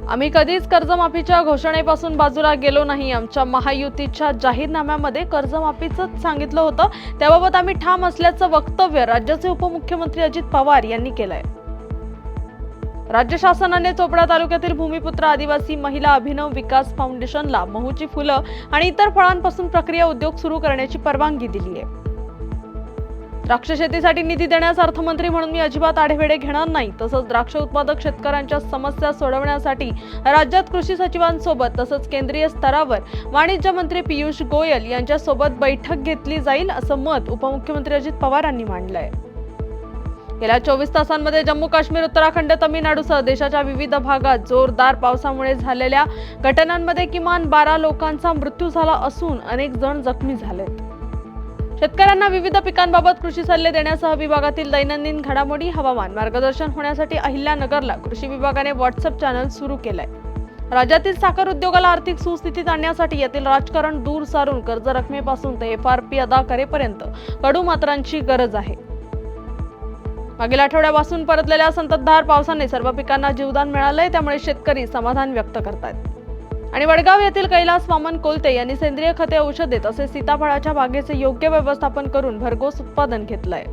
आम्ही कधीच कर्जमाफीच्या घोषणेपासून बाजूला गेलो नाही। आमच्या महायुतीच्या जाहीरनाम्यामध्ये कर्जमाफीचं सांगितलं होतं, त्याबाबत आम्ही ठाम असल्याचं वक्तव्य राज्याचे उपमुख्यमंत्री अजित पवार यांनी केलंय। राज्य शासनाने चोपडा तालुक्यातील भूमिपुत्र आदिवासी महिला अभिनव विकास फाउंडेशनला महूची फुलं आणि इतर फळांपासून प्रक्रिया उद्योग सुरू करण्याची परवानगी दिली आहे। द्राक्ष शेतीसाठी निधी देण्यास अर्थमंत्री म्हणून मी अजिबात आढेवेढे घेणार नाही। तसंच द्राक्ष उत्पादक शेतकऱ्यांच्या समस्या सोडवण्यासाठी राज्यात कृषी सचिवांसोबत तसंच केंद्रीय स्तरावर वाणिज्य मंत्री पियुष गोयल यांच्यासोबत बैठक घेतली जाईल, असं मत उपमुख्यमंत्री अजित पवार यांनी मांडलंय। गेल्या 24 तासांमध्ये जम्मू काश्मीर, उत्तराखंड, तामिळनाडूसह देशाच्या विविध भागात जोरदार पावसामुळे झालेल्या घटनांमध्ये किमान 12 लोकांचा मृत्यू झाला असून अनेक जण जखमी झालेत। शेतकऱ्यांना विविध पिकांबाबत कृषी सल्ले देण्यासह विभागातील दैनंदिन घडामोडी, हवामान मार्गदर्शन होण्यासाठी अहिल्यानगरला कृषी विभागाने व्हॉट्सअप चॅनल सुरू केलंय। राज्यातील साखर उद्योगाला आर्थिक सुस्थितीत आणण्यासाठी यातील राजकारण दूर सारून कर्ज रकमेपासून ते FRP अदा करेपर्यंत कडू मात्रांची गरज आहे। मागील आठवड्यापासून परतलेल्या संततधार पावसाने सर्व पिकांना जीवदान मिळालंय, त्यामुळे शेतकरी समाधान व्यक्त करतात। आणि वडगाव येथील कैलास वामन कोलते यांनी सेंद्रिय खते, औषधे तसेच सीताफळाच्या बागेचे योग्य व्यवस्थापन करून भरघोस उत्पादन घेतलंय।